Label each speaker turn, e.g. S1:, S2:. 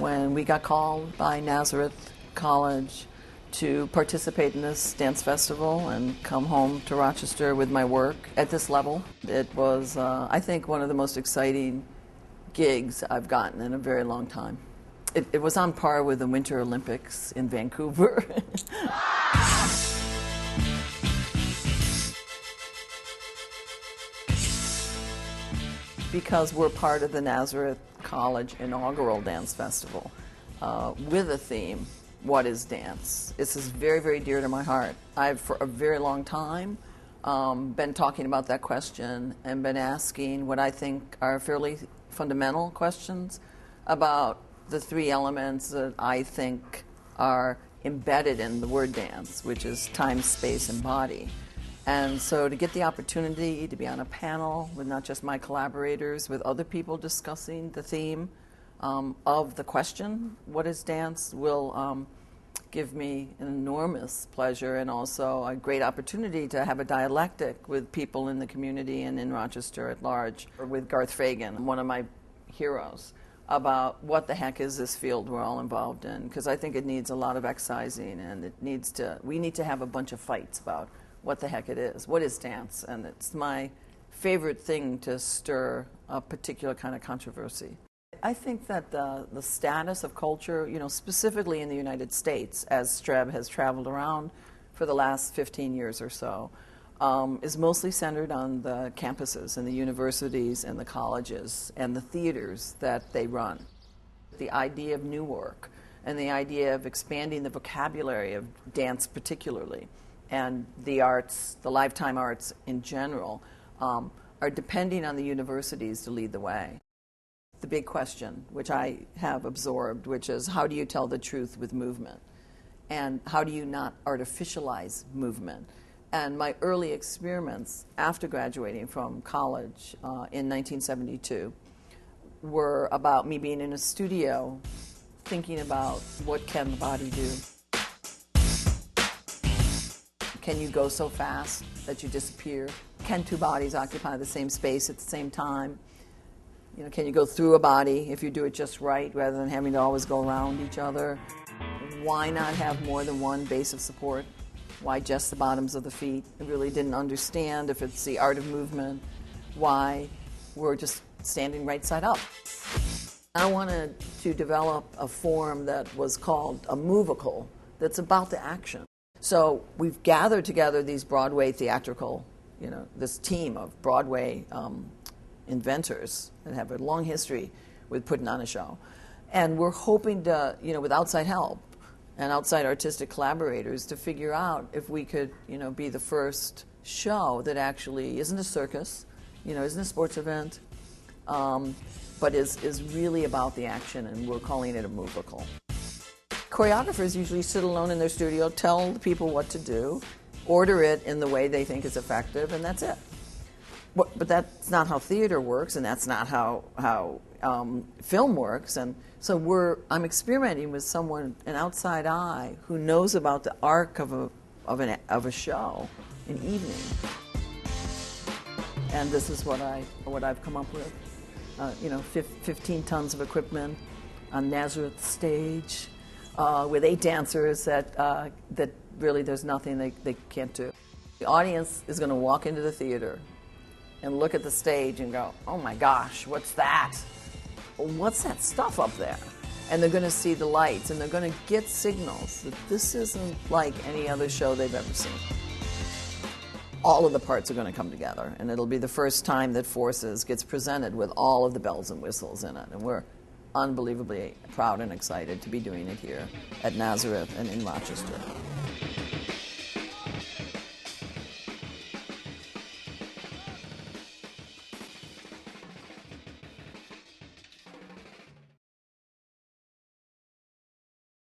S1: when we got called by Nazareth College to participate in this dance festival and come home to Rochester with my work at this level. It was, I think, one of the most exciting gigs I've gotten in a very long time. It was on par with the Winter Olympics in Vancouver. Because we're part of the Nazareth College inaugural dance festival with a theme, what is dance? This is very, very dear to my heart. I've, for a very long time, been talking about that question and been asking what I think are fairly fundamental questions about the three elements that I think are embedded in the word dance, which is time, space, and body. And so to get the opportunity to be on a panel with not just my collaborators, with other people discussing the theme of the question, what is dance, will give me an enormous pleasure and also a great opportunity to have a dialectic with people in the community and in Rochester at large, or with Garth Fagan, one of my heroes, about what the heck is this field we're all involved in, because I think it needs a lot of excising, and we need to have a bunch of fights about what the heck it is. What is dance? And it's my favorite thing to stir a particular kind of controversy. I think that the status of culture, specifically in the United States, as STREB has traveled around for the last 15 years or so, is mostly centered on the campuses and the universities and the colleges and the theaters that they run. The idea of new work and the idea of expanding the vocabulary of dance particularly, and the arts, the lifetime arts in general, are depending on the universities to lead the way. The big question, which I have absorbed, which is how do you tell the truth with movement? And how do you not artificialize movement? And my early experiments after graduating from college in 1972 were about me being in a studio thinking about what can the body do? Can you go so fast that you disappear? Can two bodies occupy the same space at the same time? Can you go through a body if you do it just right rather than having to always go around each other? Why not have more than one base of support? Why just the bottoms of the feet? I really didn't understand if it's the art of movement, why we're just standing right side up. I wanted to develop a form that was called a movical that's about the action. So we've gathered together these Broadway theatrical, this team of Broadway inventors that have a long history with putting on a show. And we're hoping to, with outside help and outside artistic collaborators, to figure out if we could, be the first show that actually isn't a circus, isn't a sports event, but is really about the action, and we're calling it a movical. Choreographers usually sit alone in their studio, tell the people what to do, order it in the way they think is effective, and that's it. But that's not how theater works, and that's not how film works. And so I'm experimenting with someone, an outside eye, who knows about the arc of a show, an evening. And this is what I've come up with. 15 tons of equipment on Nazareth stage, with 8 dancers that really there's nothing they can't do. The audience is going to walk into the theater and look at the stage and go, oh my gosh, what's that? What's that stuff up there? And they're going to see the lights, and they're going to get signals that this isn't like any other show they've ever seen. All of the parts are going to come together, and it'll be the first time that Forces gets presented with all of the bells and whistles in it. And we're unbelievably proud and excited to be doing it here at Nazareth and in Rochester.